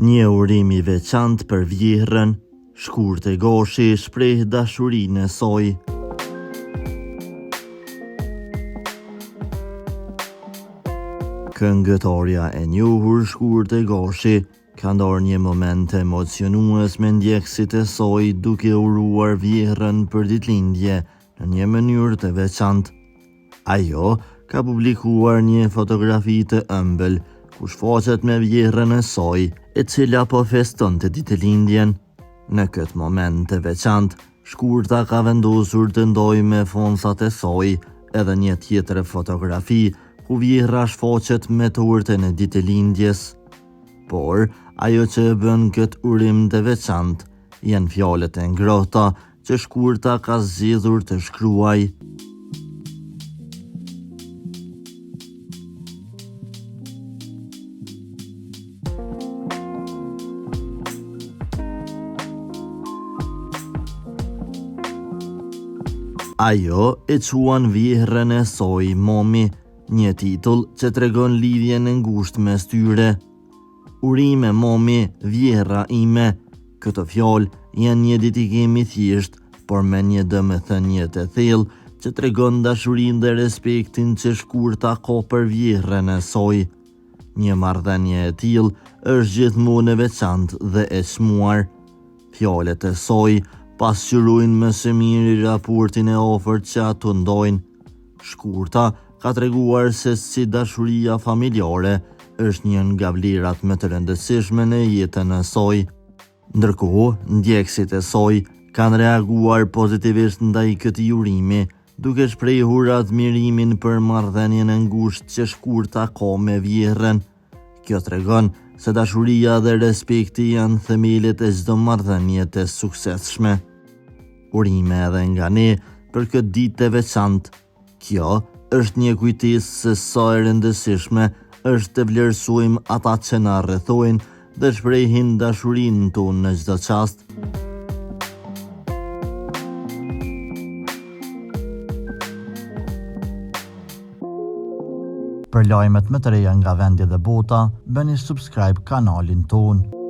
Një urim I veçantë për vjehrën, Shkurtë Goshi shpreh dashurinë e saj. Këngëtarja e njohur Shkurtë Goshi ka ndarë një moment emocionues me ndjekësit e saj duke uruar vjehrën për ditëlindje në një mënyrë të veçantë. Ajo ka publikuar një fotografi të ëmbël ku shfaqet me vjehrën e saj, e cila po festonte ditëlindjen. Në këtë moment të veçantë, Shkurta ka vendosur të ndojë me fonsat e saj edhe një tjetër fotografi ku vjehra shfaqet me tortën e ditëlindjes. Por, ajo që e bën këtë urim të veçantë janë fjalët e ngrohta që Shkurta ka zgjedhur të shkruaj. Ajo e quan vjehrën e saj Momi, një titull që tregon lidhjen e ngushtë mes tyre. Urime Momi, vjehra ime. Këto fjalë janë një dedikim I thjesht, por me një domethënie të thellë që tregon dashurinë dhe respektin që Shkurta ka për vjehrën e saj. Një marrëdhënie e tillë është gjithmonë e veçantë dhe e çmuar. Fjalët e saj pasqyrojnë më së miri raportin e afërt që ato ndajnë. Shkurta ka treguar se si dashuria familjare është një nga vlerat më të rëndësishme në jetën e saj. Ndërkohë, ndjekësit e saj kanë reaguar pozitivisht ndaj këtij urimi, duke shprehur admirimin për marrëdhënien e ngushtë që Shkurta ka me vjehrën. Kjo tregon se dashuria dhe respekti janë themelet e çdo marrëdhënie të suksesshme. Urime edhe nga ne për këtë ditë të veçantë. Kjo është një kujtesë se sa e rëndësishme është të vlerësojmë ata që na rrethojnë dhe shprehin dashurinë tonë në çdo çast. Për lajmet më të reja nga vendi dhe bota, bëni subscribe kanalin tonë.